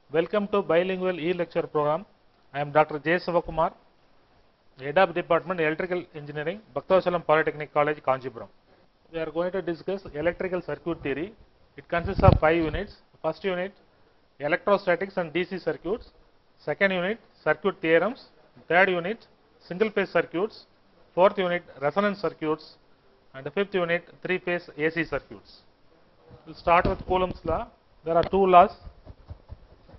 Welcome to Bilingual E-Lecture Program. I am Dr. J. Sivakumar, Head of Department Electrical Engineering, Bhaktavachalam Polytechnic College, Kanchipuram. We are going to discuss electrical circuit theory. It consists of 5 units. First unit, electrostatics and DC circuits. Second unit, circuit theorems. Third unit, single phase circuits. Fourth unit, resonance circuits. And the fifth unit, 3-phase AC circuits. We'll start with Coulomb's law. There are 2 laws.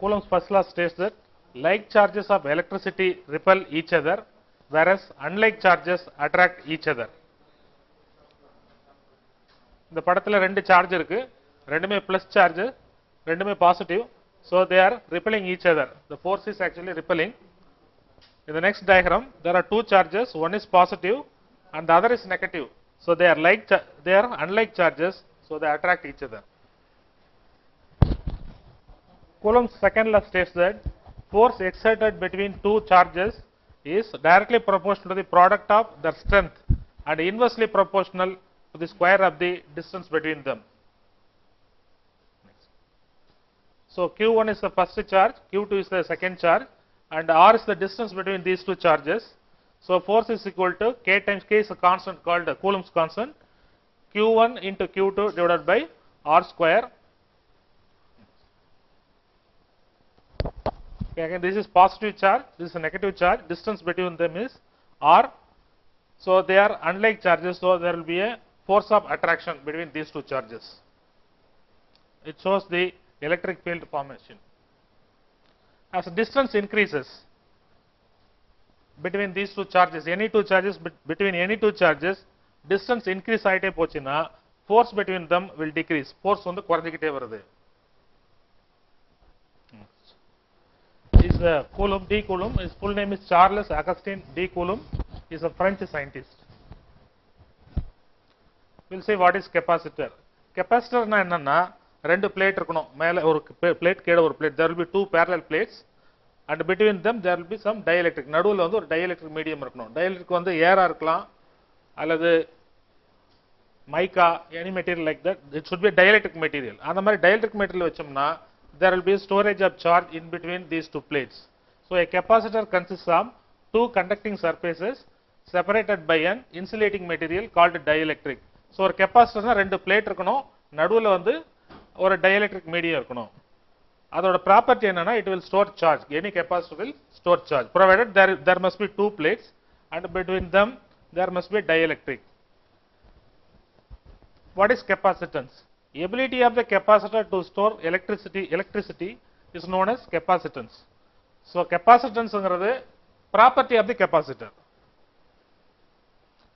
Coulomb's first law states that like charges of electricity repel each other, whereas unlike charges attract each other. இந்த படத்துல ரெண்டு charge இருக்கு, ரெண்டுமே plus charge, ரெண்டுமே positive. So they are repelling each other. The force is actually repelling. In the next diagram, there are 2 charges. One is positive and the other is negative. So they are unlike charges. So they attract each other. Coulomb's second law states that force exerted between 2 charges is directly proportional to the product of their strength and inversely proportional to the square of the distance between them. So Q1 is the first charge, Q2 is the second charge, and R is the distance between these 2 charges. So force is equal to K times K is a constant called Coulomb's constant, Q1 into Q2 divided by R square. Okay, again this is positive charge, this is a negative charge, distance between them is R. So they are unlike charges, so there will be a force of attraction between these 2 charges. It shows the electric field formation. As distance increases between these 2 charges, between any 2 charges, distance increase ஆயிட்டே போச்சுனா force between them will decrease. Force வந்து குறைஞ்சிட்டே வருது. Is Coulomb, D. Coulomb. His full name is Charles Augustin D. Coulomb. He is a French scientist. We'll say what is capacitor. Capacitor na enna rendu plate irukanum, mele oru plate keda oru plate. There will be 2 parallel plates and between them there will be some dielectric. Naduvula vandu oru dielectric medium irukanum. Dielectric vandu air ah irkalam alladhu mica, any material like that. It should be a dielectric material. Andha mari dielectric material vechomna there will be storage of charge in between these 2 plates. So a capacitor consists of 2 conducting surfaces separated by an insulating material called dielectric. So ஒரு capacitor na rendu plate irukanum, naduvula vandu ஒரு dielectric medium irukanum. அதோட property என்னன்னா it will store charge. Any capacitor will store charge provided there must be 2 plates and between them there must be dielectric. What is capacitance? Ability of the capacitor to store electricity is known as capacitance. So capacitance ங்கிறது property of the capacitor.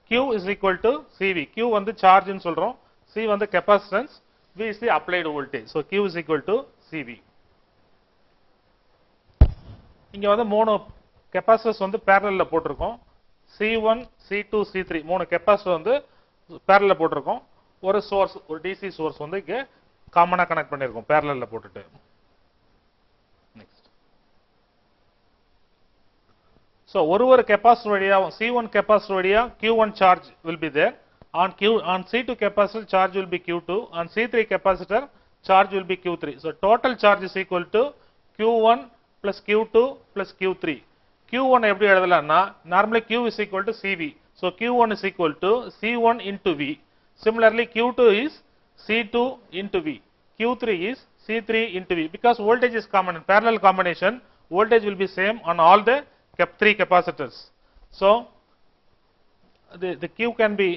Q is equal to CV. Q வந்து charge ன்னு சொல்றோம், C வந்து capacitance, V is the applied voltage. So Q is equal to CV. இங்க வந்து 3 capacitors வந்து parallel போட்டுருக்கோம். C1, C2, C3 3 capacitor வந்து parallel போட்டுருக்கோம். ஒரு சோர்ஸ், ஒரு DC சோர்ஸ் வந்து இங்க காமனா கனெக்ட் பண்ணிருக்கோம் parallel போட்டுட்டு. நெக்ஸ்ட். So ஒரு கெபாசிட்டர் வழியா C1 கெபாசிட்டர் வழியா Q1 charge will be there. On C2 capacitor charge will be Q2. On C3 capacitor charge will be Q3. So total charge is equal to Q1 plus Q2 plus Q3. Q1 எப்படி எழுதலாம்னா normally Q is equal to CV. So Q1 is equal to C1 into V. Similarly Q2 is C2 into V. Q3 is C3 into V. Because voltage is common in parallel combination, voltage will be same on all the 3 capacitors. So the Q can be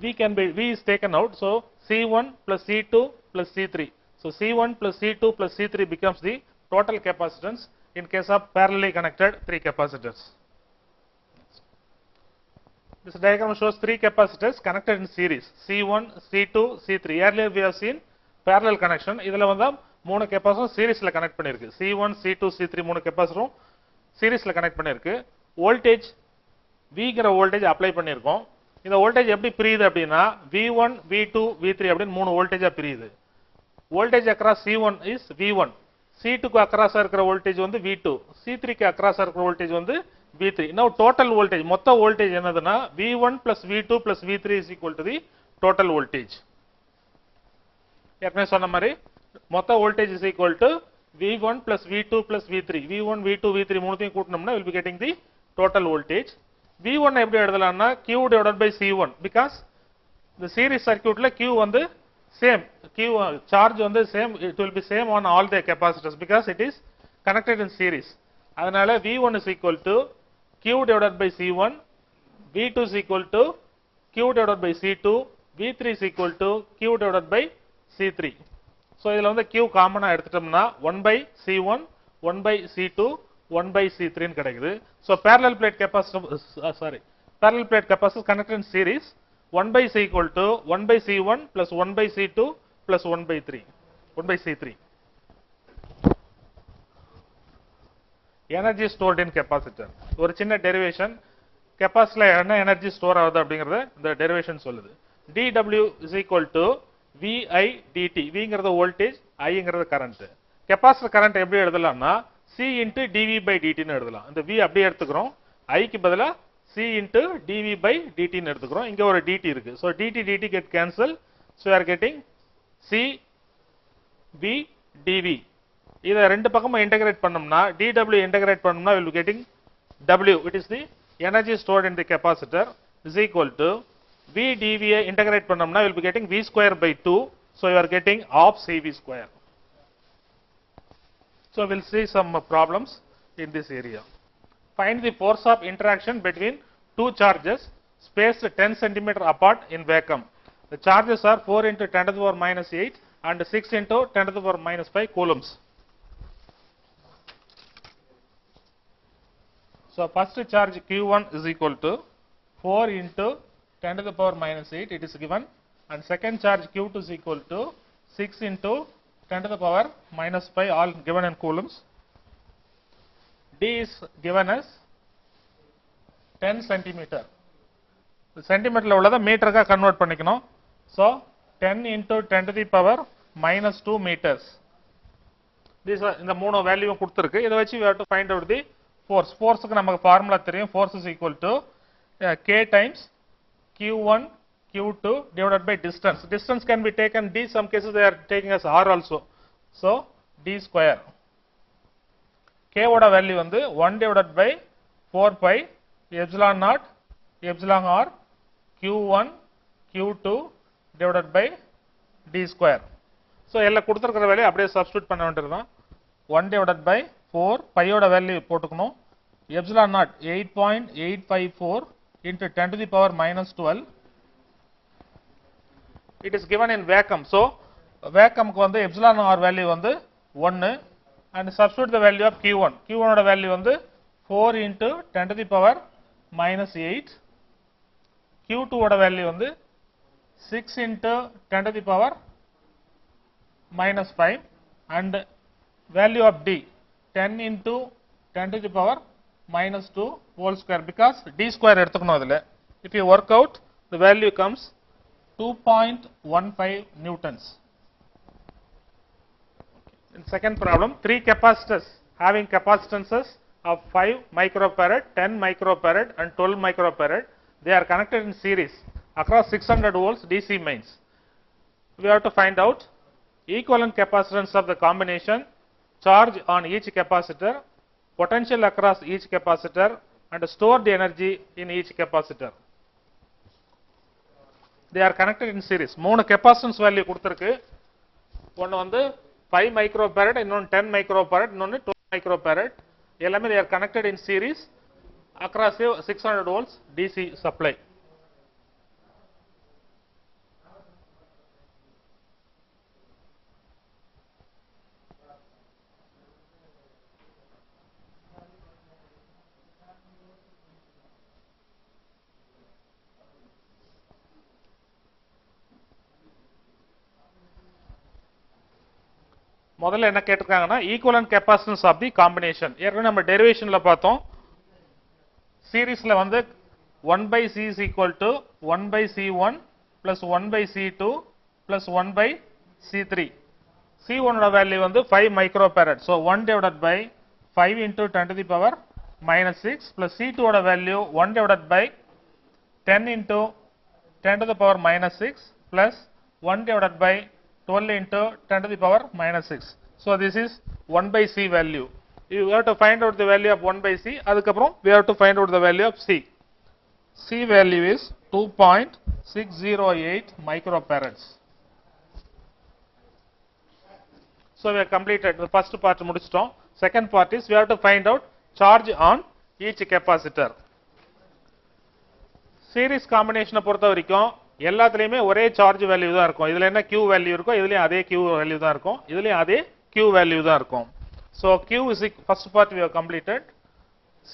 V is taken out. So C1 plus C2 plus C3. So C1 plus C2 plus C3 becomes the total capacitance in case of parallelly connected 3 capacitors. This diagram shows 3 capacitors connected in series, C1, C2, C3. Earlier we have seen parallel connection. இதுல வந்து 3 capacitors seriesல connect பண்ணிருக்கு. C1, C2, C3 3 capacitors seriesல connect பண்ணிருக்கு. Voltage V ங்கற voltage apply பண்ணிருக்கோம். இந்த voltage எப்படி பிரியுது அப்படினா V1, V2, V3 அப்படினு 3 voltage பிரியுது. Voltage across C1 is V1. C2 க்கு across இருக்கிற voltage வந்து V2. C3 க்கு across இருக்கிற voltage வந்து V3. Now total voltage, மொத்த voltage என்னதுன்னா V1 plus V2 plus V3 is equal to the total voltage. ஏற்கனவே சொன்ன மாதிரி மொத்த voltage is equal to V1 plus V2 plus V3. V1, V2, V3 மூணுத்தையும் கூட்டினோம்னா will be getting the total voltage. V1 எப்படி எழுதலாம்னா Q divided by C1 because the series circuitல Q வந்து same, Q charge வந்து same, it will be same on all the capacitors because it is connected in series. அதனால V1 is equal to Q divided by C1, V2 is equal to Q divided by C2, V3 is equal to Q divided by C3. So இதுல வந்து Q காமனா எடுத்துட்டோம்னா 1 by C1, 1 by C2, 1 by C3 ன்னு கிடைக்குது. So parallel plate capacitor connected in series 1 by C equal to 1 by C1 plus 1 by C2 plus 1 by 3, 1 by C3. Energy stored in capacitor. ஒரு சின்ன derivation, capacitor என்ன energy store ஆகுது அப்படிங்கறத இந்த derivation சொல்லுது. dW is equal to VI dt. Vங்கிறது voltage, Iங்கிறது current. capacitor current எப்படி எழுதலாம்னா C into dV by dt ன்னு எழுதலாம். இந்த V அப்படியே எடுத்துக்கிறோம். I க்கு பதிலா C into dV by dt ன்னு எடுத்துக்கிறோம். இங்க ஒரு dt இருக்கு. So dt get cancel. So we are getting C V dV. இத ரெண்டு பக்கமும் integrate பண்ணோம்னா dW integrate பண்ணோம்னா we will be getting W, it is the energy stored in the capacitor, is equal to V dV integrate பண்ணோம்னா we will be getting V square by 2. So you are getting half CV square. So we will see some problems in this area. Find the force of interaction between two charges spaced 10 cm apart in vacuum. The charges are 4 into 10 to the power minus 8 and 6 into 10 to the power minus 5 coulombs. So first charge Q1 is equal to 4 into 10 to the power minus 8, it is given, and second charge Q2 is equal to 6 into 10 to the power minus 5, all given in coulombs. D is given as 10 centimeter. Centimeter உள்ளத மீட்டருக்கு convert பண்ணிக்கணும். So 10 into 10 to the power minus 2 meters. These are இந்த மூணு value கொடுத்திருக்கு. இத வச்சு we have to find out the force. Forceக்கு நமக்கு formula தெரியும். Force is equal to K times Q1 Q2 divided by distance. Distance can be taken D, some cases they are taking as R also. So D square. K ஓட value வந்து 1 divided by 4 pi epsilon naught epsilon R Q1 Q2 divided by D square. So எல்லாம் கொடுத்திருக்கிற value அப்படியே substitute பண்ண வேண்டியதுதான். 1 divided by 4 pi ஓட value போட்டுக்கணும். epsilon naught 8.854 into 10 to the power minus 12. It is given in vacuum. So vacuum க்கு வந்து epsilon R value வந்து 1 and substitute the value of Q1. Q1 ஓட வேல்யூ வந்து 4 into 10 to the power minus 8. Q2 ஓட value வந்து 6 into 10 to the power minus 5 and value of D 10 into 10 to the power minus 2 whole square because D square எடுத்துக்கணும் அதுல. If you work out the value comes 2.15 newtons. In second problem, three capacitors having capacitances of 5 microfarad, 10 microfarad and 12 microfarad, they are connected in series across 600 volts DC mains. We have to find out equivalent capacitance of the combination, charge on each capacitor, potential across each capacitor and stored energy in each capacitor. They are connected in series. மூணு capacitance value கொடுத்திருக்கு. ஒன்னு வந்து 5 microfarad, இன்னொன்னு 10 microfarad, இன்னொன்னு 12 microfarad. எல்லாமே they are connected in series across 600 volts DC supply. முதல்ல என்ன கேட்டிருக்காங்கன்னா equivalent capacitance of the combination. ஏற்கனவே நம்ம டெரிவேஷன்ல பார்த்தோம். சீரிஸ்ல வந்து 1 by C is equal to 1 by C1 plus 1 by C2 plus 1 by C3. C1 ஓட வேல்யூ வந்து 5 microfarad. So 1 divided by 5 into 10 to the power minus 6 plus C2 ஓட value 1 divided by 10 into 10 to the power minus 6 plus 1 divided by 12 into 10 to the power minus 6. So this is 1 by C value. You have to find out the value of 1 by C. Adukaprom we have to find out the value of C. C value is 2.608 microfarads. So we have completed the first part. Second part is we have to find out charge on each capacitor. Series combination பொறுத்த வரைக்கும் எல்லாத்துலயுமே ஒரே charge value தான் இருக்கும். இதுல என்ன Q value இருக்கோ இதுலயும் அதே Q வேல்யூ தான் இருக்கும். இதுலயும் அதே Q வேல்யூ தான் இருக்கும். So Q is first part we have completed.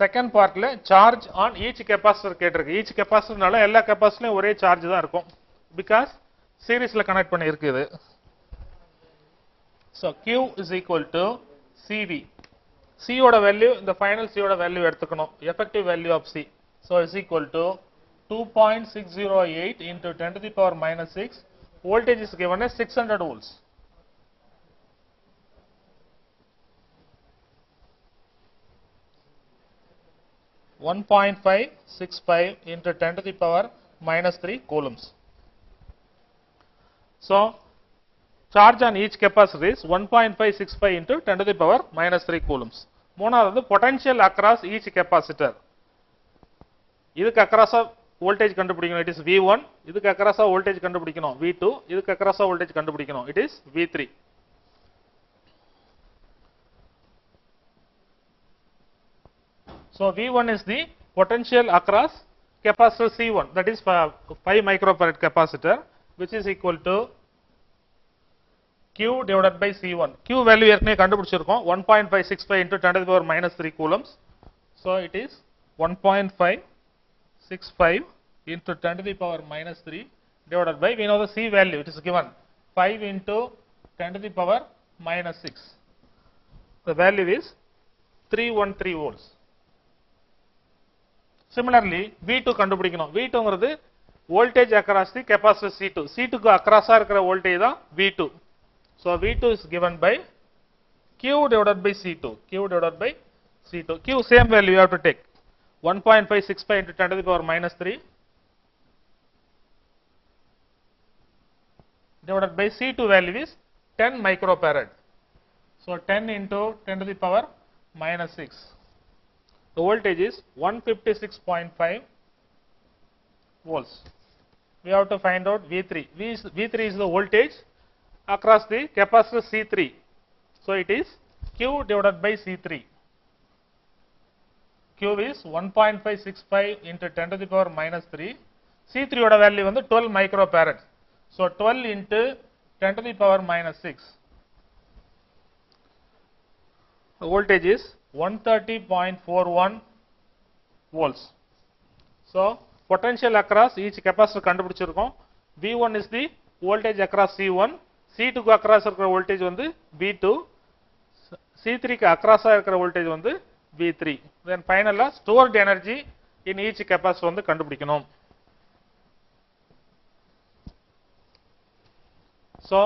Second partல charge on each capacitor கேட்டிருக்கு. Each capacitorனால எல்லா capacitorலயும் ஒரே சார்ஜ் தான் இருக்கும். Because சீரிஸ்ல கனெக்ட் பண்ணி இருக்குது. So Q is equal to CV. C ஓட வேல்யூ இந்த ஃபைனல் C ஓட வேல்யூ எடுத்துக்கணும். Effective value of C. So is equal to 2.608 into 10 to the power minus 6. Voltage is given as 600 volts. (1.565) into 10 to the power minus 3 coulombs. So charge on each capacitor is 1.565 into 10 to the power minus 3 coulombs. மூணாவது potential across each capacitor. இதுக்கு அக்ராஸா voltage கண்டுபிடிக்கணும். It is V1. இதுக்கு அக்ராஸா voltage கண்டுபிடிக்கணும் V2. இதுக்கு அக்ராஸா voltage கண்டுபிடிக்கணும். It is V3. So V1 is the potential across capacitor C1, that is 5 microfarad capacitor, which is equal to Q divided by C1. Q value ஏற்கனவே கண்டுபிடிச்சிருக்கோம் 1.565 into 10 to the power minus 3 coulombs. So it is 1.565 into 10 to the power minus 3 divided by, we know the C value, it is given 5 into 10 to the power minus 6. The value is 313 volts. Similarly, V2 கண்டுபிடிக்கணும். V2ங்கிறது voltage across the capacitor C2. C2 க்கு across இருக்கிற voltage தான் V2. So V2 is given by Q divided by C2. Q divided by C2. Q same value you have to take. 1.565 into 10 to the power minus 3 divided by C2 value is 10 microfarad. So 10 into 10 to the power minus 6. The voltage is 156.5 volts. We have to find out V3. V3 is the voltage across the capacitor C3. So it is Q divided by C3. Q is 1.565 into 10 to the power minus 3. C3 oda value வந்து 12 microfarad. So 12 into 10 to the power minus 6. The voltage is 130.41 volts. So potential across each capacitor கண்டுபிடிச்சிருக்கோம். V1 is the voltage across C1. C2 க்கு across இருக்கிற voltage வந்து V2. C3 க்கு across இருக்கிற voltage வந்து V3. Then finally stored energy in each capacitor வந்து கண்டுபிடிக்கணும். So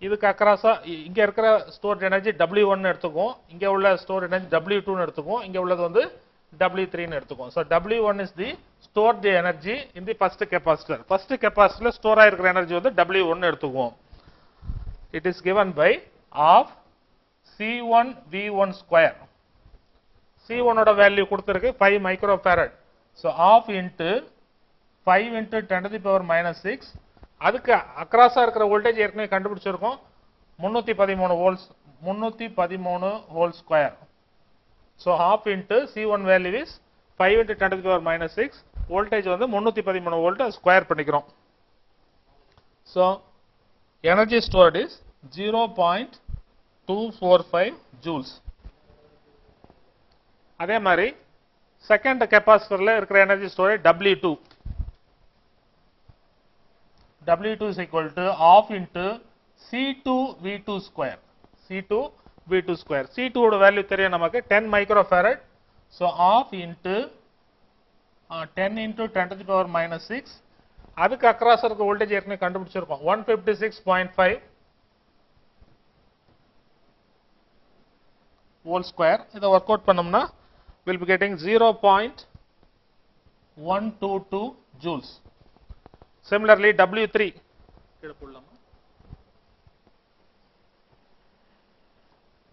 இதுக்கு அக்ராஸா இங்க இருக்கிற ஸ்டோர்ட் எனர்ஜி W1 னு எடுத்துக்குவோம். இங்க உள்ள ஸ்டோர்ட் எனர்ஜி W2 னு எடுத்துக்குவோம். இங்க உள்ளது வந்து W3 னு எடுத்துக்குவோம். So W1 is the stored energy in the first capacitor. First capacitorல ஸ்டோர் ஆயிருக்கிற எனர்ஜி வந்து W1 னு எடுத்துக்குவோம். It is given by half C1 V1 square. C1 ஓட வேல்யூ கொடுத்திருக்கு 5 microfarad. So half into 5 into 10 to the power minus 6. அதுக்கு அக்ராஸா இருக்கிற voltage ஏற்கனவே கண்டுபிடிச்சிருக்கோம் 313 volts 313 whole square. So half into C1 value is 5 into 10 to the power minus 6. Voltage வந்து 313 volt square பண்ணிக்கிறோம். So energy stored is 0.245 joules. அதே மாதிரி second கெபாசிட்டர்ல இருக்கிற energy storage W2. W2 is equal to half into C2 V2 square. C2 V2 square. C2 ஓட value தெரியும் நமக்கு 10 microfarad. So half into 10 into 10 to the power minus 6. அதுக்கு across இருக்க voltage ஏற்கனவே கண்டுபிடிச்சிருக்கோம் 156.5 volt square. இத work out பண்ணோம்னா we'll be getting 0.122 joules. Similarly W3 கீழ போடலாமா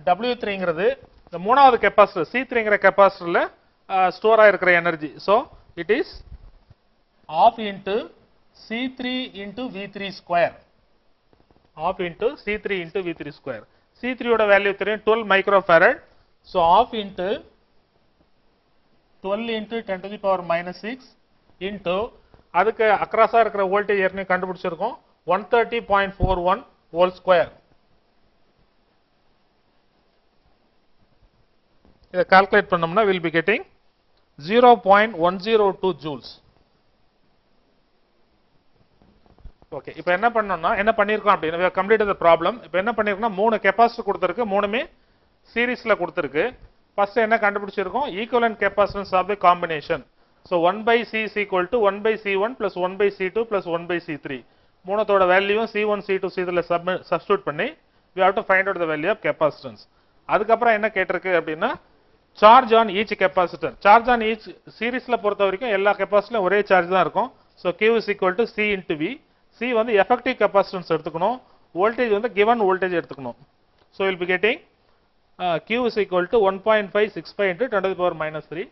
W3ங்கிறது இந்த மூணாவது கெபாசிட்டர் C3ங்கிற கெபாசிட்டர்ல ஸ்டோர் ஆயிருக்கிற energy. So it is half into C3 into V3 square. Half into C3 into V3 square. C3 ஓட வேல்யூ தெரியும் 12 microfarad. So half into 12 into 10 to the power minus 6 into அதுக்கு அக்ராஸா இருக்கிற வோல்டேஜ் ஏற்கனவே கண்டுபிடிச்சிருக்கோம் 130.41 volt square. இதை calculate பண்ணோம்னா will be getting 0.102 joules. Okay, இப்போ என்ன பண்ணோம்னா என்ன பண்ணிருக்கோம் அப்படினா we have completed the problem. இப்போ என்ன பண்ணிருக்கோம்னா மூணு கெபாசிட்டர் கொடுத்திருக்கு, மூணுமே சீரிஸ்ல கொடுத்திருக்கு. ஃபர்ஸ்ட் என்ன கண்டுபிடிச்சிருக்கோம் equivalent capacitance of the combination. So 1 by C is equal to 1 by C1 plus 1 by C2 plus 1 by C3. மூணத்தோட வேல்யூவும் C1 C2 C3 ல சப்ஸ்டிட்யூட் பண்ணி we have to find out the value of capacitance. அதுக்கப்புறம் என்ன கேட்டிருக்கு அப்படின்னா charge on each capacitor. Charge on each சீரிஸ்ல பொறுத்த வரைக்கும் எல்லா கெபாசிட்டர்லயும் ஒரே சார்ஜ் தான் இருக்கும். So Q is equal to C into V. C வந்து எஃபெக்டிவ் கெபாசிட்டன்ஸ் எடுத்துக்கணும், வோல்டேஜ் வந்து given வோல்டேஜ் எடுத்துக்கணும். So we'll be getting Q is equal to 1.565 into 10 to the power minus 3.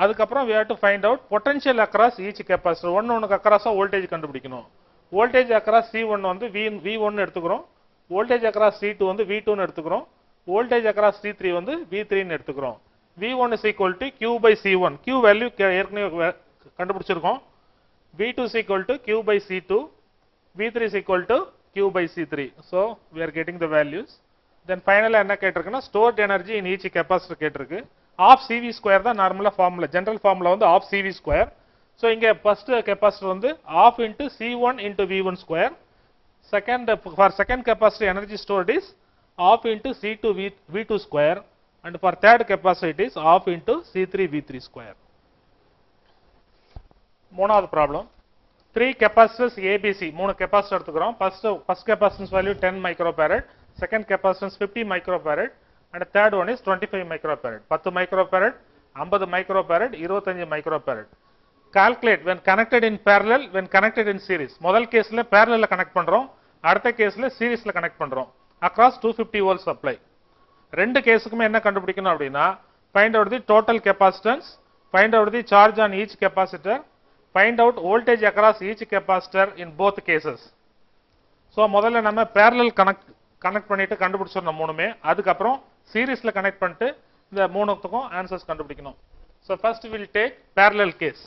அதுக்கப்புறம் we have to find out potential across each capacitor. ஒண்ணுக்கு அக்ராஸா voltage கண்டுபிடிக்கணும். Voltage across C1 வந்து V1 எடுத்துக்கிறோம், voltage across C2 வந்து V2 ன்னு எடுத்துக்கிறோம், voltage across C3 வந்து V3 ன்னு எடுத்துக்கிறோம். V1 is equal to Q by C1. Q வேல்யூ ஏற்கனவே கண்டுபிடிச்சிருக்கோம். V2 is equal to Q by C2. V3 is equal to Q by C3. So we are getting the values. Then finally என்ன கேட்டிருக்குன்னா stored energy in each capacitor கேட்டிருக்கு. half CV square தான் நார்மலா formula, general formula வந்து half CV square. So இங்க first capacitor வந்து half into C1 into V1 square. For second capacitor energy stored is half into C2 V2 square, and for third capacitor it is half into C3 V3 square. மூணாவது problem 3 capacitors ABC, மூணு capacitor எடுத்துக்கிறோம். First capacitance value 10 microfarad, second capacitance 50 microfarad, and third one is 25 microfarad. 10 microfarad, 50 microfarad, 25 microfarad. Calculate when connected in parallel, when connected in series. முதல் கேஸ்ல parallel ல connect பண்றோம், அடுத்த கேஸ்ல சீரிஸ்ல connect பண்றோம். across 250 volt supply. ரெண்டு கேஸுக்குமே என்ன கண்டுபிடிக்கணும் அப்படினா find out the total capacitance, find out the charge on each capacitor, find out voltage across each capacitor in both cases. So முதல்ல நம்ம parallel கனெக்ட் பண்ணிட்டு கண்டுபிடிச்சோம் மூணுமே. அதுக்கு அப்புறம் சீரிஸ்ல கனெக்ட் பண்ணிட்டு இந்த மூணுத்துக்கும் ஆன்சர்ஸ் கண்டுபிடிக்கணும். So first we will take parallel case.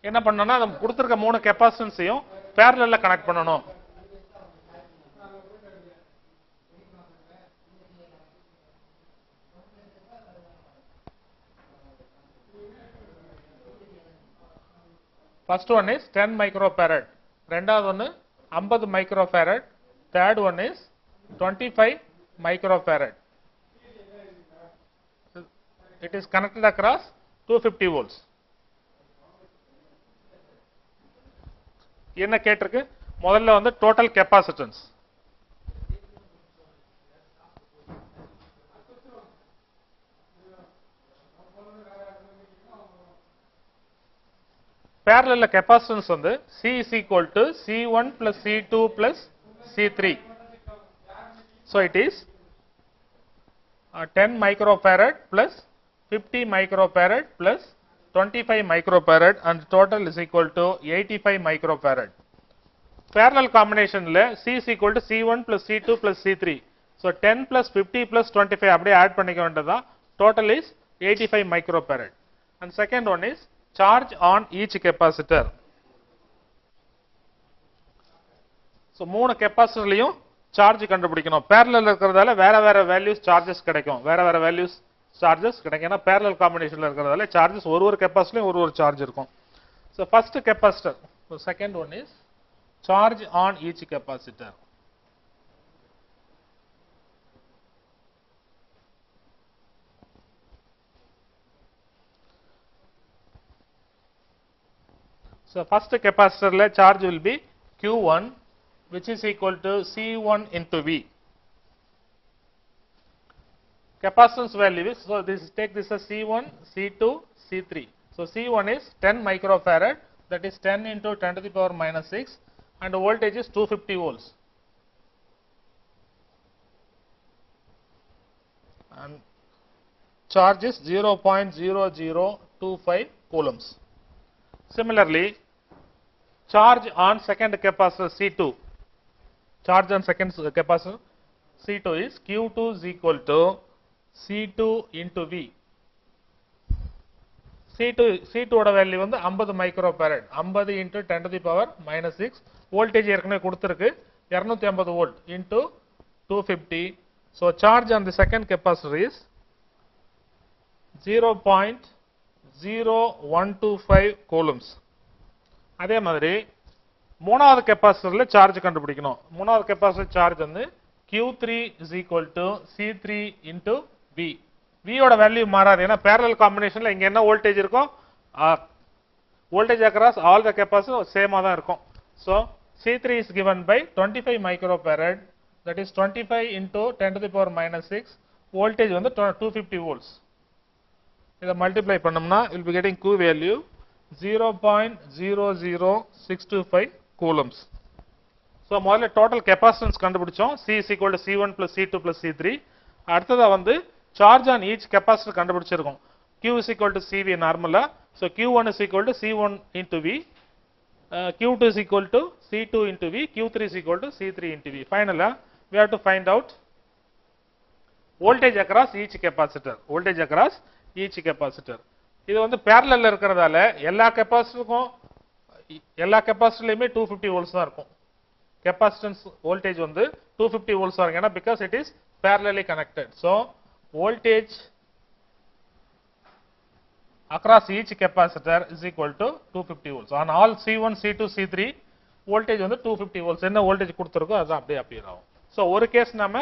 என்ன பண்ணனும்னா நம்ம கொடுத்திருக்க மூணு கெபாசிட்டன்ஸையும் parallel ல கனெக்ட் பண்ணனும். First one is 10 microfarad, ரெண்டாவது ஒன்னு 50 microfarad, third one is 25 microfarad. It is connected across 250 volts. என்ன கேட்டிருக்கு முதல்ல வந்து டோட்டல் கெபாசிட்டன்ஸ். parallel capacitance வந்து C is equal to C1 plus C2 plus C3. So it is 10 microfarad plus 50 microfarad plus 25 microfarad, and total is equal to 85 microfarad. Parallel combination ல C is equal to C1 plus C2 plus C3. So 10 plus 50 plus 25 அப்படியே add பண்ணிக்க வேண்டியதுதான். Total is 85 microfarad. And second one is charge on each capacitor. So மூணு கெபாசிட்டர்லயும் charge கண்டுபிடிக்கணும். parallel இருக்கிறதால வேற வேற values charges கிடைக்கும், வேற வேற வேல்யூஸ் சார்ஜஸ் கிடைக்கும். ஏன்னா parallel காம்பினேஷன்ல இருக்கிறதால சார்ஜஸ் ஒரு கெபாசிட்டர்லயும் ஒரு சார்ஜ் இருக்கும். So first capacitor. So second one is charge on each capacitor. So first capacitor la charge will be Q1, which is equal to C1 into V. Capacitance value is, so this take this as C1, C2, C3. So C1 is 10 microfarad, that is 10 into 10 to the power minus 6, and voltage is 250 volts. And charge is 0.0025 coulombs. Similarly, charge on second capacitor C2. Charge on second capacitor C2 is Q2 is equal to C2 into V. C2 ஓட value வந்து 50 microfarad 50 into 10 to the power minus 6 voltage ஏற்கனவே கொடுத்திருக்கு 250 volt into 250. So charge on the second capacitor is 0.0125 coulombs. அதே மாதிரி மூணாவது கெபாசிட்டர்ல charge கண்டுபிடிக்கணும். மூணாவது capacitor charge வந்து Q3 is equal to C3 into V. V ஓட வேல்யூ மாறாது. ஏன்னா parallel combinationல இங்க என்ன வோல்டேஜ் இருக்கும்? Voltage across all the capacitors same ஆ தான் இருக்கும். So C3 is given by 25 microfarad, that is 25 into 10 to the power minus 6. Voltage வந்து 250 volts. இத மல்டிப்ளை பண்ணோம்னா will be getting Q value 0.00625 coulombs. So முதல்ல total capacitance கண்டுபிடிச்சோம். C is equal to C1 plus C2 plus C3. அடுத்ததா வந்து charge on each capacitor கண்டுபிடிச்சிருக்கோம். Q is equal to CV நார்மலா. So Q1 is equal to C1 into V. Q2 is equal to C2 into V. Q3 is equal to C3 into V. Finally, we have to find out voltage across each capacitor. Voltage across each capacitor. இது வந்து parallel இருக்கிறதால எல்லா கெபாசிட்டர்லயுமே 250 volts தான் இருக்கும். Capacitance voltage வந்து 250 volts தான் இருக்கும். Because it is parallelly connected. So voltage across each capacitor is equal to 250 volts. On all C1, C2, C3 voltage வந்து 250 volts. என்ன voltage கொடுத்திருக்கோ அதான் அப்படியே appear ஆகும். So ஒரு கேஸ் நாம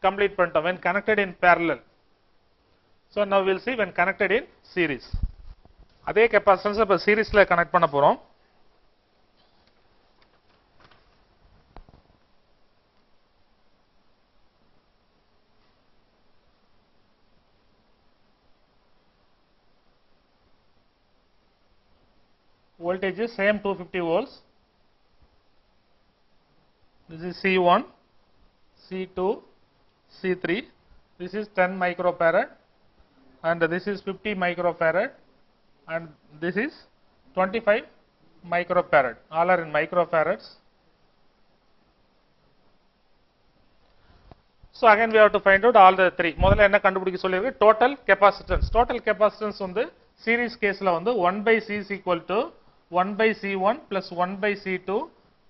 complete பண்ணிட்டோம் when connected in parallel. So now we'll see when connected in series. அதே capacitance இப்ப சீரிஸ்ல கனெக்ட் பண்ண போறோம். Voltage is same 250 volts. This is C1, C2, C3. This is 10 microfarad and this is 50 microfarad and this is 25 microfarad. All are in microfarads. So again we have to find out all the three. முதல்ல என்ன கண்டுபிடிக்க சொல்லிருக்கு total capacitance. Total capacitance வந்து series caseல வந்து 1 by C is equal to 1 by C1 plus 1 by C2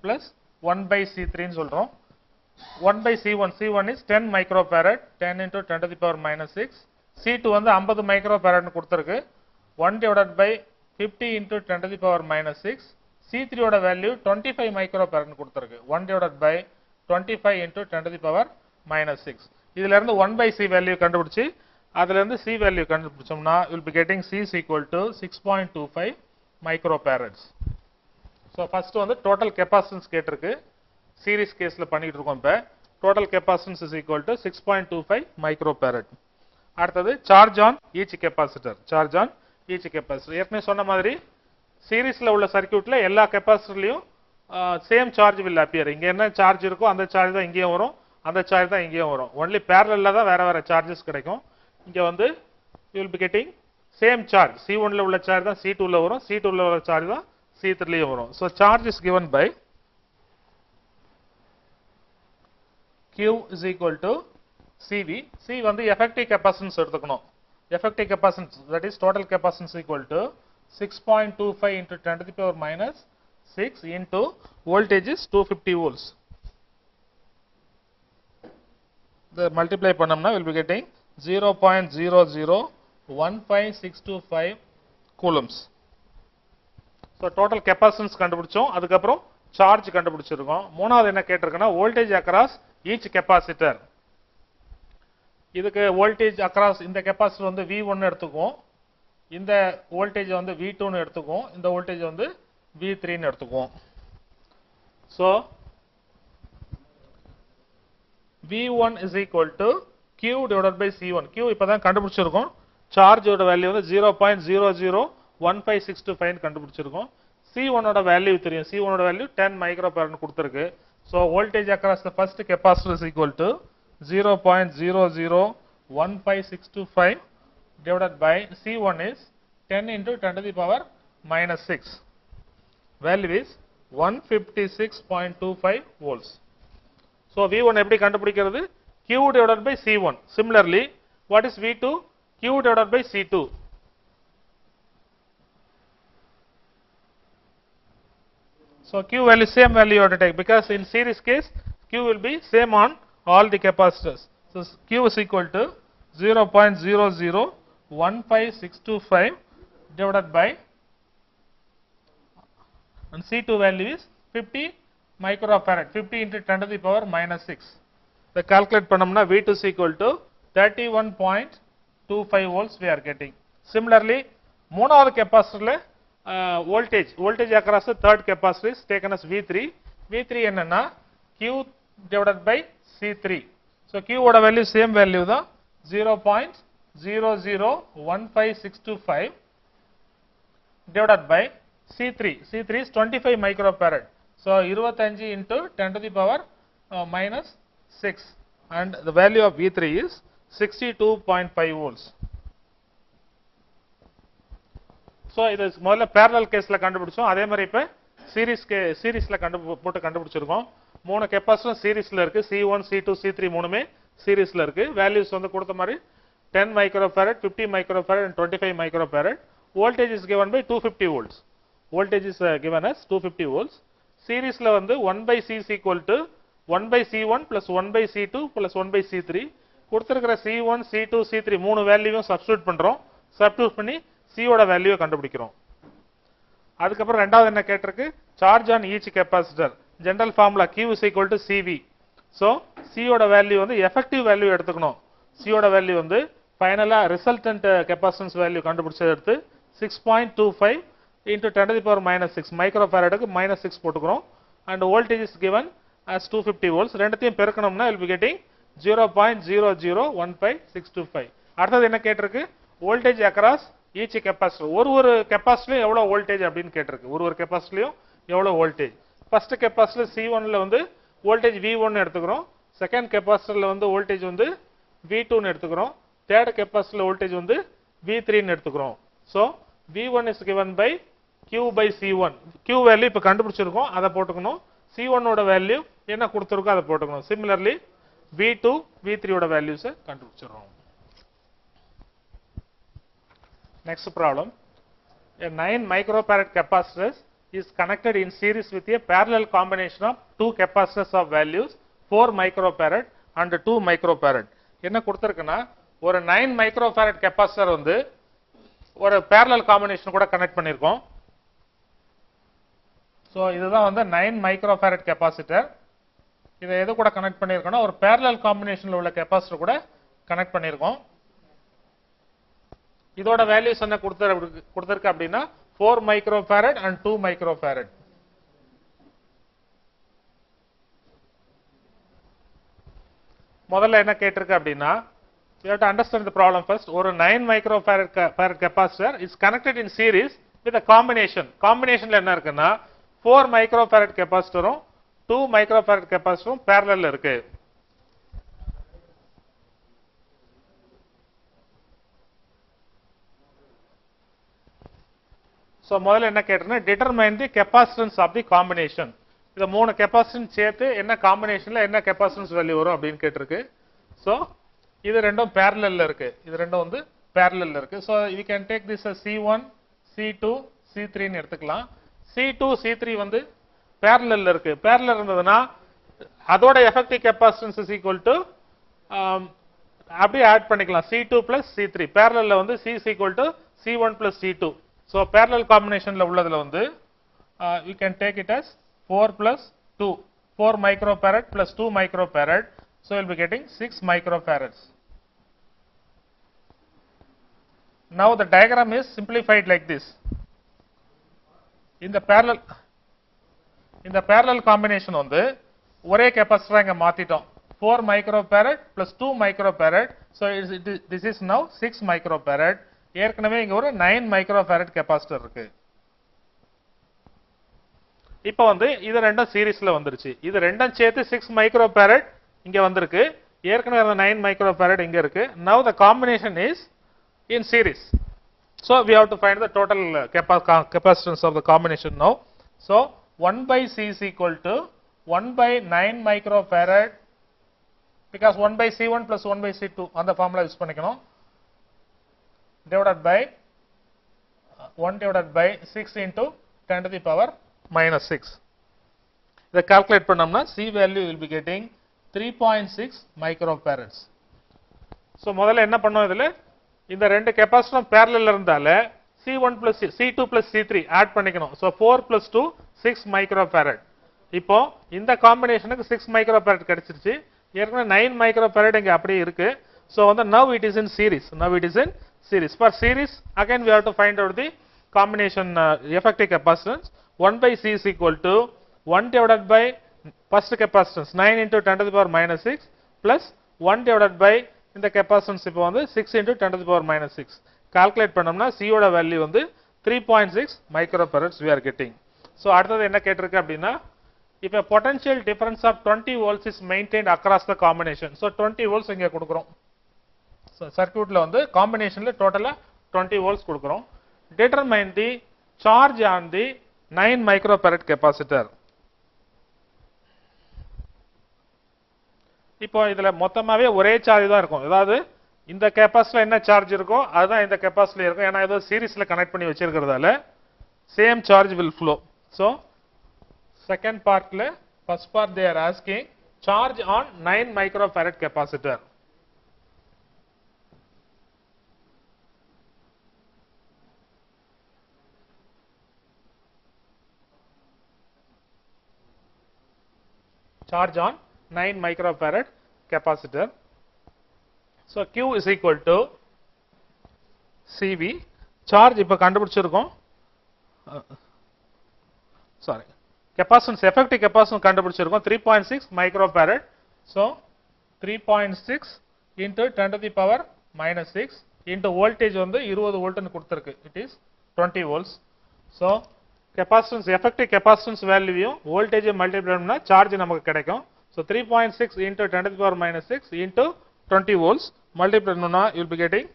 plus 1 by C3 ன்னு சொல்றோம். 1 by C1, C1 is 10 microfarad, 10 into 10 to the power minus 6. C2 வந்து 50 microfarad ன்னு கொடுத்திருக்கு. 1 divided by 50 into 10 to the power minus 6. C3 ஓட value 25 microfarad ன்னு கொடுத்திருக்கு. 1 divided by 25 into 10 to the power minus 6. இதுல இருந்து 1 by C வேல்யூ கண்டுபிடிச்சு அதுல இருந்து C வேல்யூ கண்டுபிடிச்சோம்னா will be getting C is equal to 6.25 microfarads. So first வந்து total capacitance கேட்டிருக்கு. Series caseல பண்ணிட்டு இருக்கோம் இப்ப. Total capacitance is equal to 6.25 microfarad. அடுத்தது charge on each capacitor. Charge on each capacitor. ஏற்கனவே சொன்ன மாதிரி சீரிஸ்ல உள்ள சர்க்யூட்ல எல்லா கெபாசிட்டர்லயும் சேம் சார்ஜ் will appear. இங்க என்ன சார்ஜ் இருக்கோ அந்த சார்ஜ் தான் இங்கேயும் வரும். அந்த சார்ஜ் தான் இங்கேயும் வரும். only parallel தான் வேற வேற சார்ஜஸ் கிடைக்கும். இங்க வந்து you will be getting same charge. C1 ல உள்ள சார்ஜ் தான் C2 ல வரும். C2 ல உள்ள சார்ஜ் தான் C3 லயும் வரும். So charge is given by Q is equal to CV. C வந்து effective capacitance எடுத்துக்கணும். Effective capacitance, that is total capacitance equal to 6.25 into 10 to the power minus 6 into voltage is 250 volts. The multiply பண்ணோம்னா will be getting 0.0015625 coulombs. So total capacitance கண்டுபிடிச்சோம். அதுக்கு அப்புறம் charge கண்டுபிடிச்சிருக்கோம். மூணாவது என்ன கேட்டிருக்குன்னா voltage across each capacitor. இதுக்கு voltage across இந்த capacitor வந்து V1 எடுத்துக்குவோம். இந்த வோல்டேஜ் வந்து V2 ன்னு எடுத்துக்குவோம். இந்த வோல்டேஜ் வந்து V3 ன்னு எடுத்துக்குவோம். So V1 is equal to Q divided by C1. Q இப்பதான் கண்டுபிடிச்சிருக்கோம். சார்ஜோட வேல்யூ வந்து 0.0015625 கண்டுபிடிச்சிருக்கோம். C1 ஓட வேல்யூ தெரியும். C1 ஓட வேல்யூ 10 மைக்ரோஃபாரட் கொடுத்திருக்கு. So voltage across the first capacitor is equal to 0.0015625 divided by C1 is 10 into 10 to the power minus 6. Value is 156.25 volts. So V1 எப்படி கண்டுபிடிக்கிறது? Q divided by C1. Similarly, what is V2? Q divided by C2. So Q value, same value you have to take, because in series case Q will be same on all the capacitors. So Q is equal to 0.0015625 divided by, and C2 value is 50 microfarad, 50 into 10 to the power minus 6. The calculate பண்ணோம்னா V2 is equal to 31.25 volts we are getting. Similarly, மூணாவது கெபாசிட்டர்ல voltage across the third capacitor is taken as V3. V3 என்னன்னா Q divided by C3. So Q ஓட value same value தான் 0.0015625 divided by C3. C3 is 25 microfarad. So 25 into 10 to the power minus 6, and the value of V3 is 62.5 volts. So இது முதல்ல parallel caseல கண்டுபிடிச்சோம். அதே மாதிரி இப்ப சீரிஸ்ல கண்டுபிடிச்சிருக்கோம். மூணு கெபாசிட்டர் சீரிஸ்ல இருக்கு. C1, C2, C3 மூணுமே சீரிஸ்ல இருக்கு. வேல்யூஸ் வந்து கொடுத்த மாதிரி 10 microfarad, 50 microfarad and 25 microfarad. Voltage is given by 250 volts. Voltage is given as 250 volts. Seriesல வந்து 1 by C is equal to 1 by C1 plus 1 by C2 plus 1 by C3. கொடுத்திருக்கிற C1, C2, C3 மூணு வேல்யூவும் substitute பண்றோம். Substitute பண்ணி C ஓட வேல்யூவை கண்டுபிடிக்கிறோம். அதுக்கப்புறம் ரெண்டாவது என்ன கேட்டிருக்கு? Charge on each capacitor. General formula Q is equal to CV. So C ஓட வேல்யூ வந்து எஃபெக்டிவ் வேல்யூ எடுத்துக்கணும். C ஓட வேல்யூ வந்து ஃபைனலா ரிசல்டன்ட் கெபாசிட்டன்ஸ் வேல்யூ கண்டுபிடிச்சது எடுத்து 6.25 into 10 to the power minus 6 மைக்ரோஃபாரடுக்கு minus 6 போட்டுக்கிறோம். And voltage is given as 250 volts. ரெண்டுத்தையும் பெருக்கணும்னா will be getting 0.0015625. அடுத்தது என்ன கேட்டிருக்கு? voltage across each capacitor. ஒரு கெபாசிட்டர்லயும் எவ்வளவு வோல்டேஜ் அப்படின்னு கேட்டிருக்கு. ஒரு கெபாசிட்டர்லயும் எவ்வளவு வோல்டேஜ். ஃபர்ஸ்ட் கெபாசிட்டர் C1ல வந்து வோல்டேஜ் V1 எடுத்துக்கிறோம். செகண்ட் கெபாசிட்டர்ல வந்து வோல்டேஜ் வந்து V2 ன்னு எடுத்துக்கிறோம். தேர்ட் கெபாசிட்டர்ல வோல்டேஜ் வந்து V3 ன்னு எடுத்துக்கிறோம். So V1 is given by Q by C1. Q value இப்ப கண்டுபிடிச்சிருக்கோம், அதை போட்டுக்கணும். C1 ஓட வேல்யூ என்ன கொடுத்திருக்கோ அதை போட்டுக்கணும். Similarly V2, V3 ஓட values கண்டுபிடிச்சிரோம். Next problem. A 9 microfarad capacitor is connected in series with a parallel combination of two capacitors of values 4 microfarad and 2 microfarad. என்ன கொடுத்திருக்குன்னா ஒரு 9 microfarad capacitor வந்து ஒரு parallel combination கூட கனெக்ட் பண்ணிருக்கோம். சோ இதுதான் வந்து 9 microfarad capacitor. இதை எது கூட கனெக்ட் பண்ணிருக்கோம்னா ஒரு parallel combinationல உள்ள capacitor கூட கனெக்ட் பண்ணிருக்கோம். இதோட வேல்யூஸ் என்ன கொடுத்திருக்கு அப்படினா 4 microfarad and 2 microfarad. முதல்ல என்ன கேட்டிருக்கு அப்படினா you have to understand the problem first. ஒரு 9 microfarad capacitor is connected in series with a combination. Combinationல என்ன இருக்குன்னா 4 microfarad capacitorம் 2 microfarad capacitorம் parallel இருக்கு. So முதல்ல என்ன கேட்டிருந்தா determine the capacitance of the combination. இந்த மூணு கெபாசிட்டன்ஸ் சேர்த்து என்ன காம்பினேஷன்ல என்ன கெபாசிட்டன்ஸ் வேல்யூ வரும் அப்படின்னு கேட்டிருக்கு. So இது ரெண்டும் parallelல இருக்கு. இது ரெண்டும் வந்து parallelல இருக்கு. So we can take this as C1, C2, C3 ன்னு எடுத்துக்கலாம். C2, C3 வந்து parallelல இருக்கு. parallel இருந்ததுன்னா அதோட effective capacitance is equal to அப்படியே ஆட் பண்ணிக்கலாம் C2 plus C3. parallelல வந்து C is equal to C1 plus C2. So parallel combinationல உள்ளதுல வந்து we can take it as 4 plus 2. 4 microfarad plus 2 microfarad. So we'll be getting 6 microfarads. Now the diagram is simplified like this. In the parallel combination வந்து ஒரே capacitor இங்க மாத்திட்டோம். 4 microfarad plus 2 microfarad. So this is now 6 microfarad. ஏற்கனவே இங்க ஒரு 9 microfarad capacitor இருக்கு. இப்போ வந்து இது ரெண்டும் சீரிஸ்ல வந்துருச்சு. இது ரெண்டும் சேர்த்து 6 மைக்ரோ ஃபாரட் இங்க வந்திருக்கு. ஏற்கனவே 9 மைக்ரோ ஃபாரட் இங்க இருக்கு. Now the combination is in series. So we have to find the total capacitance of the combination now. So 1 by C is equal to 1 by 9 microfarad, because 1 by C1 plus 1 by C2 on the formula use பண்ணிக்கணும், divided by 1 divided by 6 into 10 to the power minus 6. இதை calculate பண்ணோம்னா C value will be getting 3.6 microfarads. So முதல்ல என்ன பண்ணோம், இதில் இந்த ரெண்டு கெப்பாசிட்டரும் parallel இருந்தால C1 plus C2 plus C3 add பண்ணிக்கணும். So 4 plus 2 6 microfarad. இப்போ இந்த காம்பினேஷனுக்கு 6 microfarad கிடைச்சிருச்சு. ஏற்கனவே 9 microfarad இங்க அப்படியே இருக்கு. So வந்து now it is in series. For series again we have to find out the combination effective capacitance. 1 by C is equal to 1 divided by first capacitance 9 into 10 to the power minus 6 plus 1 divided by இந்த capacitance இப்போ வந்து 6 into 10 to the power minus 6. Calculate பண்ணோம்னா C ஓட value வந்து 3.6 microfarads we are getting. So அடுத்தது என்ன கேட்டிருக்கு அப்படின்னா, if a potential difference of 20 volts is maintained across the combination. So 20 volts இங்க கொடுக்கிறோம். So சர்க்யூட்ல வந்து காம்பினேஷன்ல டோட்டலா 20 volts கொடுக்கிறோம். Determine the charge on the 9 microfarad capacitor. இப்போ இதுல மொத்தமாவே ஒரே சார்ஜ் தான் இருக்கும். அதாவது இந்த கெபாசிட்டர்ல என்ன சார்ஜ் இருக்கோ அதுதான் இந்த கெபாசிட்டர்ல இருக்கும். ஏன்னா ஏதோ சீரிஸ்ல கனெக்ட் பண்ணி வச்சிருக்கிறதால same charge will flow. So second partல first part they are asking charge on 9 microfarad capacitor. Charge on 9 microfarad capacitor. So Q is equal to CV. Charge இப்ப கண்டுபிடிச்சிருக்கோம். Sorry. Capacitance, effective capacitance கண்டுபிடிச்சிருக்கோம் 3.6 microfarad. So 3.6 into 10 to the power minus 6 into voltage வந்து 20 volt ன்னு கொடுத்திருக்கு. It is 20 volts. So capacitance, effective capacitance value voltage multiply பண்ணா charge நமக்கு கிடைக்கும். So 3.6 into 10 to the power minus 6 into 20 volts multiply பண்ணா you will be getting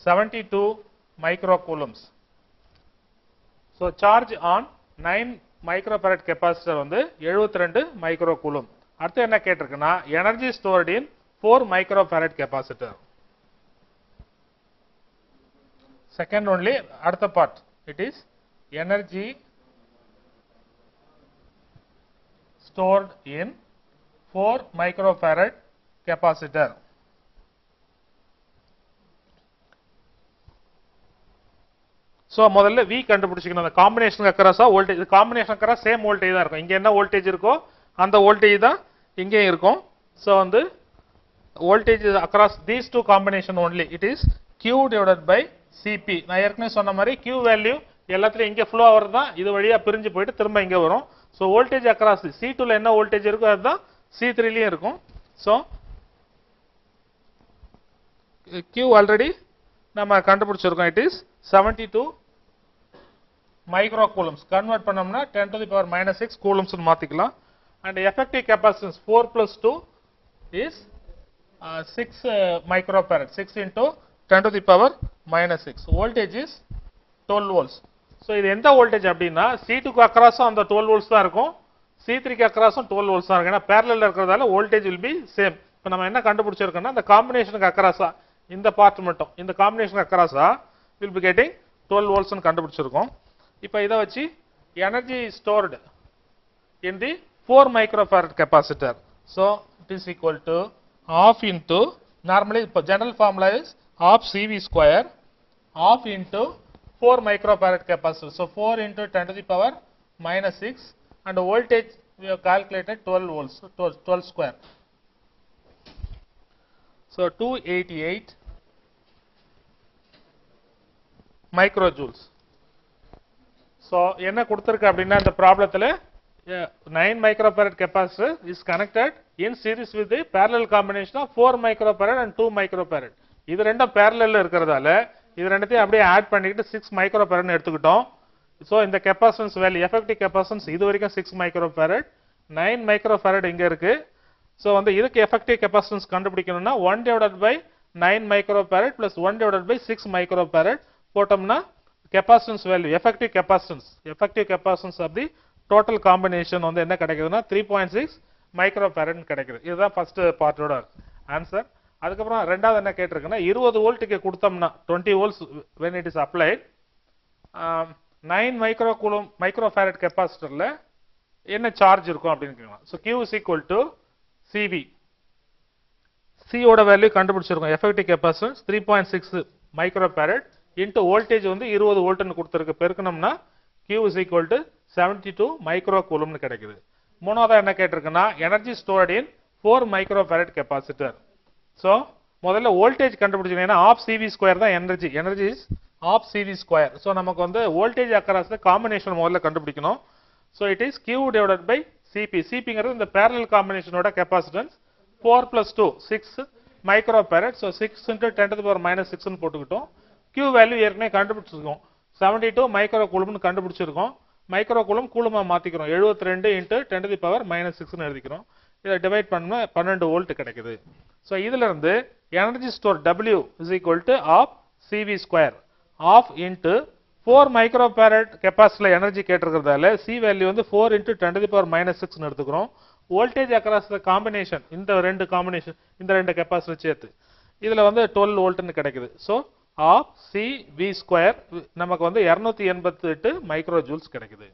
72 microcoulombs. So charge on 9 microfarad capacitor வந்து 72 microcoulomb. அடுத்து என்ன கேட்டிருக்குன்னா energy stored in 4 microfarad capacitor. Second only அடுத்த part, it is energy stored in 4 microfarad capacitor. So முதல்ல V கண்டுபிடிச்சிக்கணும். அந்த காம்பினேஷனுக்கு அக்ராஸா voltage, combination across same voltage தான் இருக்கும். இங்க என்ன வோல்டேஜ் இருக்கோ அந்த வோல்டேஜ் தான் இங்கேயும் இருக்கும். So வந்து voltage across these two combination only it is Q divided by Cp. நான் ஏற்கனவே சொன்ன மாதிரி Q வேல்யூ எல்லாத்துலயும் இங்க ஃப்ளோ ஆவறது தான், இது வழியா பிரிஞ்சு போயிட்டு திரும்ப இங்க வரும். So வோல்டேஜ் அக்ராஸ் C2 ல என்ன வோல்டேஜ் இருக்கோ அதுதான் C3 லயும் இருக்கும். So Q ஆல்ரெடி நம்ம கண்டுபிடிச்சிருக்கோம். It is 72 microcoulombs. Convert பண்ணோம்னா 10 to the power minus 6 coulombs ன்னு மாத்திக்கலாம். And effective capacitance 4 plus 2 is 6 microfarad. 6 into 10 to the power minus 6. Voltage is 12 volts. So இது எந்த வோல்டேஜ் அப்படின்னா C2 க்கு அக்ராஸும் அந்த 12 volts தான் இருக்கும், C3 க்கு அக்ராஸும் 12 volts தான் இருக்கும். ஏன்னா parallel இருக்கிறதால வோல்டேஜ் will be same. இப்போ நம்ம என்ன கண்டுபிடிச்சிருக்கோம்னா இந்த காம்பினேஷனுக்கு அக்ராஸா இந்த பார்ட் மட்டும், இந்த காம்பினேஷனுக்கு அக்ராஸா will be getting 12 volts ன்னு கண்டுபிடிச்சிருக்கோம். இப்போ இத வச்சு energy stored in the 4 microfarad capacitor. So it is equal to half into, normally general formula is half CV square, half into 4 microfarad capacitor. So 4 into 10 to the power minus 6 and voltage we have calculated 12 volts, so 12 square. So 288 microjoules. So என்ன கொடுத்திருக்கு அப்படின்னா இந்த ப்ராப்ளத்துல 9 microfarad capacitor is connected in series with the parallel combination of 4 microfarad and 2 microfarad. இது ரெண்டும் parallel ல இருக்கிறதால இது ரெண்டத்தையும் அப்படியே ஆட் பண்ணிட்டு 6 microfarad ன்னு எடுத்துக்கிட்டோம். ஸோ இந்த கெப்பாசிட்டன்ஸ் வேல்யூ எஃபெக்டிவ் கெப்பாசிட்டன்ஸ் இது வரைக்கும் 6 மைக்ரோஃபாரட் 9 மைக்ரோஃபாரட் இங்க இருக்கு. ஸோ வந்து இதுக்கு எஃபெக்டிவ் கெப்பாசிட்டன்ஸ் கண்டுபிடிக்கணும்னா 1 divided by 9 microfarad plus 1 divided by 6 microfarad போட்டோம்னா capacitance value effective capacitance of the total combination வந்து என்ன கிடைக்குதுன்னா 3.6 மைக்ரோஃபாரட் கிடைக்குது. இதுதான் ஃபர்ஸ்ட் பார்ட்டோட ஆன்சர். அதுக்கப்புறம் ரெண்டாவது என்ன கேட்டிருக்குன்னா 20 வோல்ட்டுக்கு கொடுத்தோம்னா 20 volts when it is applied 9 microfarad கெப்பாசிட்டர்ல என்ன சார்ஜ் இருக்கும் அப்படின்னு கேட்கலாம். So Q is equal to CV. C ஓட வேல்யூ கண்டுபிடிச்சிருக்கோம். Effective capacitance 3.6 microfarad into voltage வந்து 20 வோல்ட்னு கொடுத்துருக்கு. பெருக்கணும்னா Q is equal to 72 micro கூலம்னு கிடைக்குது. மூணாவதா என்ன கேட்டிருக்குன்னா energy stored in 4 microfarad capacitor. So முதல்ல வோல்டேஜ் கண்டுபிடிச்சிங்கன்னா ஆஃப் CV ஸ்கொயர் தான் energy is half CV square. So நமக்கு வந்து வோல்டேஜ் அக்கராஸ் காம்பினேஷன் முதல்ல கண்டுபிடிக்கணும். So it is Q divided by CP. CPங்கிறது இந்த பேரலல் காம்பினேஷனோட capacitance 4 plus 2 6 microfarad. So 6 into 10 to the power minus 6 போட்டுக்கிட்டோம். Q வேல்யூ ஏற்கனவே கண்டுபிடிச்சிருக்கோம் 72 மைக்ரோ கூலம்னு கண்டுபிடிச்சிருக்கோம். மைக்ரோ கூலம் கூலமா மாத்திக்கிறோம் 72 into 10 to the power minus 6 எழுதிக்கிறோம். இதை டிவைட் பண்ணா 12 வோல்ட் கிடைக்குது. ஸோ இதுல இருந்து energy store W is equal to half CV square half into 4 microfarad கெப்பாசிட்டர்ல எனர்ஜி கேட்டிருக்கிறதால C வேல்யூ வந்து 4 into 10 to the power minus 6 எடுத்துக்கிறோம். வோல்டேஜ் அக்ராஸ் த காம்பினேஷன் இந்த ரெண்டு கெப்பாசிட்டர் சேர்த்து இதுல வந்து 12 வோல்ட்னு கிடைக்குது. ஸோ ஆஃப் CV ஸ்கொயர் நமக்கு வந்து 288 மைக்ரோ ஜூல்ஸ் கிடைக்குது.